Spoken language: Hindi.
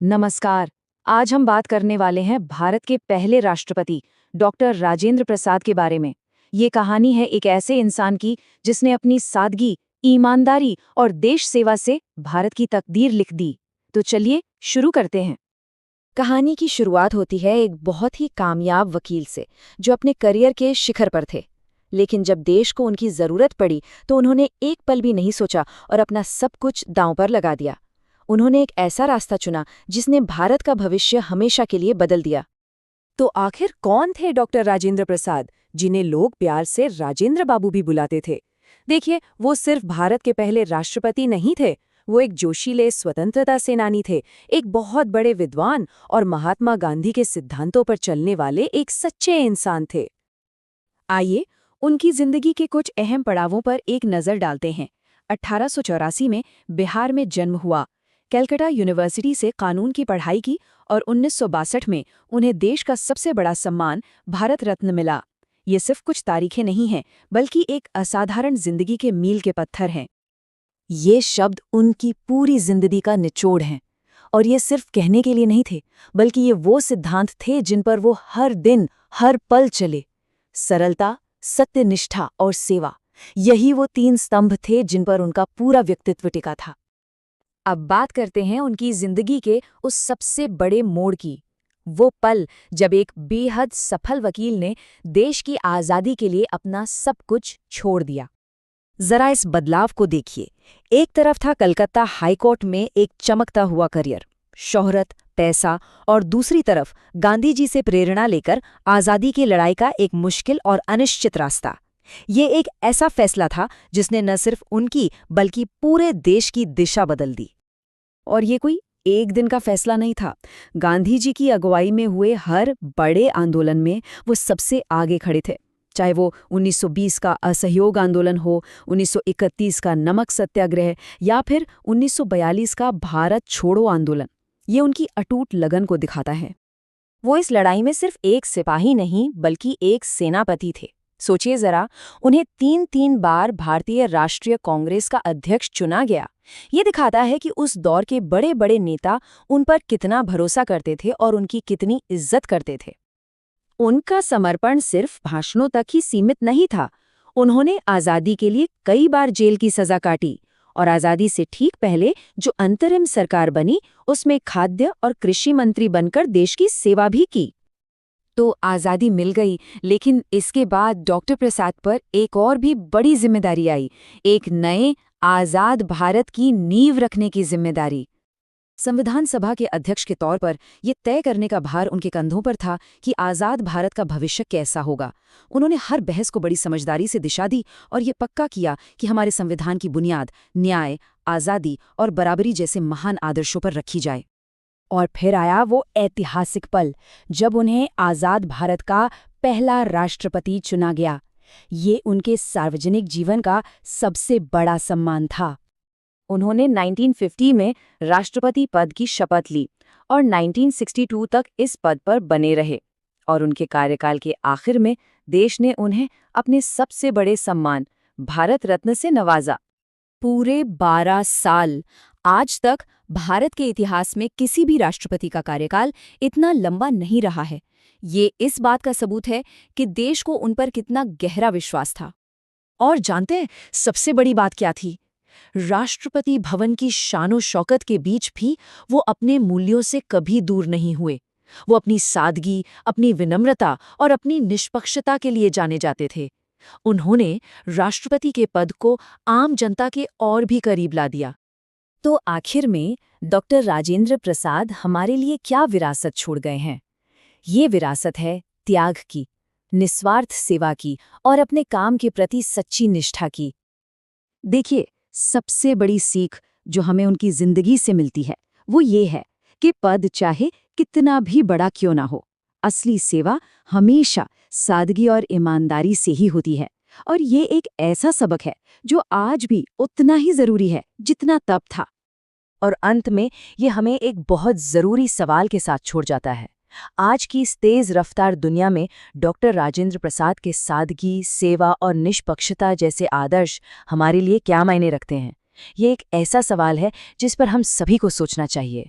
नमस्कार। आज हम बात करने वाले हैं भारत के पहले राष्ट्रपति डॉक्टर राजेंद्र प्रसाद के बारे में। ये कहानी है एक ऐसे इंसान की जिसने अपनी सादगी, ईमानदारी और देश सेवा से भारत की तकदीर लिख दी। तो चलिए शुरू करते हैं। कहानी की शुरुआत होती है एक बहुत ही कामयाब वकील से, जो अपने करियर के शिखर पर थे। लेकिन जब देश को उनकी जरूरत पड़ी तो उन्होंने एक पल भी नहीं सोचा और अपना सब कुछ दांव पर लगा दिया। उन्होंने एक ऐसा रास्ता चुना जिसने भारत का भविष्य हमेशा के लिए बदल दिया। तो आखिर कौन थे डॉक्टर राजेंद्र प्रसाद, जिन्हें लोग प्यार से राजेंद्र बाबू भी बुलाते थे? देखिए, वो सिर्फ भारत के पहले राष्ट्रपति नहीं थे, वो एक जोशीले स्वतंत्रता सेनानी थे, एक बहुत बड़े विद्वान और महात्मा गांधी के सिद्धांतों पर चलने वाले एक सच्चे इंसान थे। आइए, उनकी जिंदगी के कुछ अहम पड़ावों पर एक नज़र डालते हैं। 1884 में बिहार में जन्म हुआ, कलकत्ता यूनिवर्सिटी से कानून की पढ़ाई की और 1962 में उन्हें देश का सबसे बड़ा सम्मान भारत रत्न मिला। ये सिर्फ कुछ तारीखें नहीं हैं, बल्कि एक असाधारण जिंदगी के मील के पत्थर हैं। ये शब्द उनकी पूरी जिंदगी का निचोड़ हैं। और ये सिर्फ कहने के लिए नहीं थे, बल्कि ये वो सिद्धांत थे जिन पर वो हर दिन, हर पल चले। सरलता, सत्यनिष्ठा और सेवा, यही वो 3 स्तंभ थे जिन पर उनका पूरा व्यक्तित्व टिका था। अब बात करते हैं उनकी जिंदगी के उस सबसे बड़े मोड़ की। वो पल जब एक बेहद सफल वकील ने देश की आज़ादी के लिए अपना सब कुछ छोड़ दिया। जरा इस बदलाव को देखिए। एक तरफ था कलकत्ता हाईकोर्ट में एक चमकता हुआ करियर, शोहरत, पैसा, और दूसरी तरफ गांधी जी से प्रेरणा लेकर आज़ादी की लड़ाई का एक मुश्किल और अनिश्चित रास्ता। ये एक ऐसा फैसला था जिसने न सिर्फ उनकी बल्कि पूरे देश की दिशा बदल दी। और ये कोई एक दिन का फैसला नहीं था। गांधी जी की अगुवाई में हुए हर बड़े आंदोलन में वो सबसे आगे खड़े थे। चाहे वो 1920 का असहयोग आंदोलन हो, 1931 का नमक सत्याग्रह या फिर 1942 का भारत छोड़ो आंदोलन, ये उनकी अटूट लगन को दिखाता है। वो इस लड़ाई में सिर्फ एक सिपाही नहीं, बल्कि एक सेनापति थे। सोचिए जरा, उन्हें 3-3 बार भारतीय राष्ट्रीय कांग्रेस का अध्यक्ष चुना गया। ये दिखाता है कि उस दौर के बड़े बड़े नेता उन पर कितना भरोसा करते थे और उनकी कितनी इज्जत करते थे। उनका समर्पण सिर्फ भाषणों तक ही सीमित नहीं था। उन्होंने आज़ादी के लिए कई बार जेल की सजा काटी और आज़ादी से ठीक पहले जो अंतरिम सरकार बनी, उसमें खाद्य और कृषि मंत्री बनकर देश की सेवा भी की। तो आज़ादी मिल गई, लेकिन इसके बाद डॉक्टर प्रसाद पर एक और भी बड़ी जिम्मेदारी आई, एक नए आज़ाद भारत की नींव रखने की जिम्मेदारी। संविधान सभा के अध्यक्ष के तौर पर यह तय करने का भार उनके कंधों पर था कि आज़ाद भारत का भविष्य कैसा होगा। उन्होंने हर बहस को बड़ी समझदारी से दिशा दी और ये पक्का किया कि हमारे संविधान की बुनियाद न्याय, आज़ादी और बराबरी जैसे महान आदर्शों पर रखी जाए। और फिर आया वो ऐतिहासिक पल जब उन्हें आज़ाद भारत का पहला राष्ट्रपति चुना गया। ये उनके सार्वजनिक जीवन का सबसे बड़ा सम्मान था। उन्होंने 1950 में राष्ट्रपति पद की शपथ ली और 1962 तक इस पद पर बने रहे। और उनके कार्यकाल के आखिर में देश ने उन्हें अपने सबसे बड़े सम्मान भारत रत्न से नवाजा। पूरे 12 साल। आज तक भारत के इतिहास में किसी भी राष्ट्रपति का कार्यकाल इतना लंबा नहीं रहा है। ये इस बात का सबूत है कि देश को उन पर कितना गहरा विश्वास था। और जानते हैं सबसे बड़ी बात क्या थी? राष्ट्रपति भवन की शानो शौकत के बीच भी वो अपने मूल्यों से कभी दूर नहीं हुए। वो अपनी सादगी, अपनी विनम्रता और अपनी निष्पक्षता के लिए जाने जाते थे। उन्होंने राष्ट्रपति के पद को आम जनता के और भी करीब ला दिया। तो आखिर में डॉक्टर राजेंद्र प्रसाद हमारे लिए क्या विरासत छोड़ गए हैं? ये विरासत है त्याग की, निस्वार्थ सेवा की और अपने काम के प्रति सच्ची निष्ठा की। देखिए, सबसे बड़ी सीख जो हमें उनकी जिंदगी से मिलती है वो ये है कि पद चाहे कितना भी बड़ा क्यों ना हो, असली सेवा हमेशा सादगी और ईमानदारी से ही होती है। और ये एक ऐसा सबक है जो आज भी उतना ही जरूरी है जितना तब था। और अंत में ये हमें एक बहुत जरूरी सवाल के साथ छोड़ जाता है। आज की इस तेज रफ्तार दुनिया में डॉक्टर राजेंद्र प्रसाद के सादगी, सेवा और निष्पक्षता जैसे आदर्श हमारे लिए क्या मायने रखते हैं? ये एक ऐसा सवाल है जिस पर हम सभी को सोचना चाहिए।